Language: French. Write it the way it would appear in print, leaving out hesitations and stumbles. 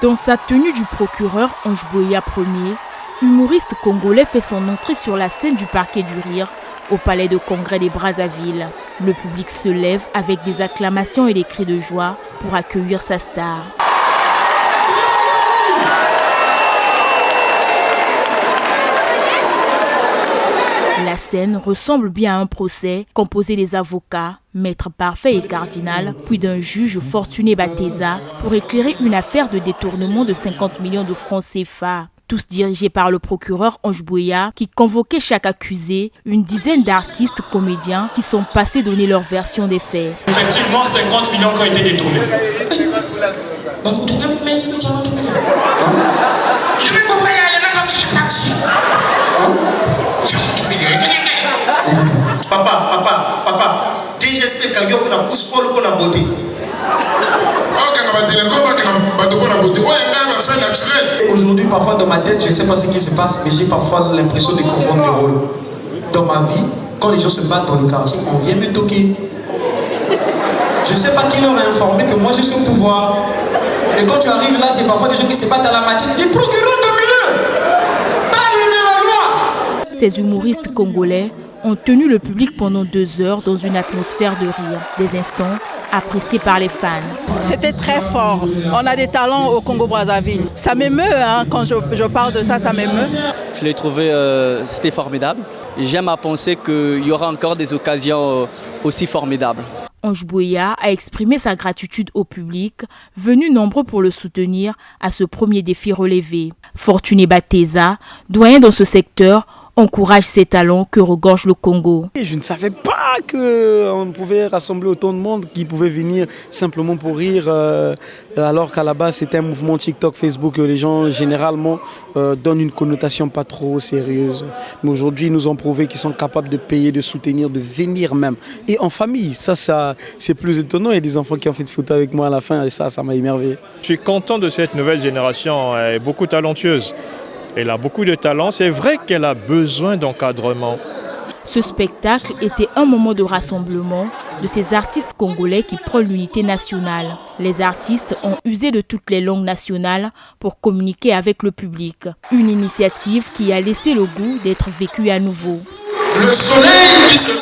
Dans sa tenue du procureur Ange Boya Ier, humoriste congolais fait son entrée sur la scène du parquet du rire au palais de congrès des Brazzaville. Le public se lève avec des acclamations et des cris de joie pour accueillir sa star. La scène ressemble bien à un procès composé des avocats, maître parfait et cardinal, puis d'un juge Fortuné Bateza pour éclairer une affaire de détournement de 50 millions de francs CFA. Tous dirigés par le procureur Ange Boya qui convoquait chaque accusé, une dizaine d'artistes comédiens qui sont passés donner leur version des faits. Effectivement, 50 millions qui ont été détournés. Papa, DGSP quand on a pousse pour le beauté. Aujourd'hui, parfois dans ma tête, je ne sais pas ce qui se passe, mais j'ai parfois l'impression de confondre les rôles. Dans ma vie, quand les gens se battent dans le quartier, on vient me toquer. Je ne sais pas qui leur a informé que moi j'ai ce pouvoir. Et quand tu arrives là, c'est parfois des gens qui se battent à la matière. Tu dis, procureur de milieu, parle de la loi. Ces humoristes congolais ont tenu le public pendant 2 heures dans une atmosphère de rire, des instants appréciés par les fans. C'était très fort. On a des talents au Congo-Brazzaville. Ça m'émeut, hein, quand je parle de ça, ça m'émeut. Je l'ai trouvé, c'était formidable. J'aime à penser qu'il y aura encore des occasions aussi formidables. Ange Boya a exprimé sa gratitude au public, venu nombreux pour le soutenir à ce premier défi relevé. Fortuné Bateza, doyen dans ce secteur, encourage ses talents que regorge le Congo. Je ne savais pas qu'on pouvait rassembler autant de monde qui pouvait venir simplement pour rire, alors qu'à la base c'était un mouvement TikTok, Facebook que les gens généralement donnent une connotation pas trop sérieuse. Mais aujourd'hui ils nous ont prouvé qu'ils sont capables de payer, de soutenir, de venir même. Et en famille, ça c'est plus étonnant. Il y a des enfants qui ont fait de foot avec moi à la fin et ça m'a émerveillé. Je suis content de cette nouvelle génération, elle est beaucoup talentueuse. Elle a beaucoup de talent, c'est vrai qu'elle a besoin d'encadrement. Ce spectacle était un moment de rassemblement de ces artistes congolais qui prônent l'unité nationale. Les artistes ont usé de toutes les langues nationales pour communiquer avec le public. Une initiative qui a laissé le goût d'être vécue à nouveau. Le soleil qui se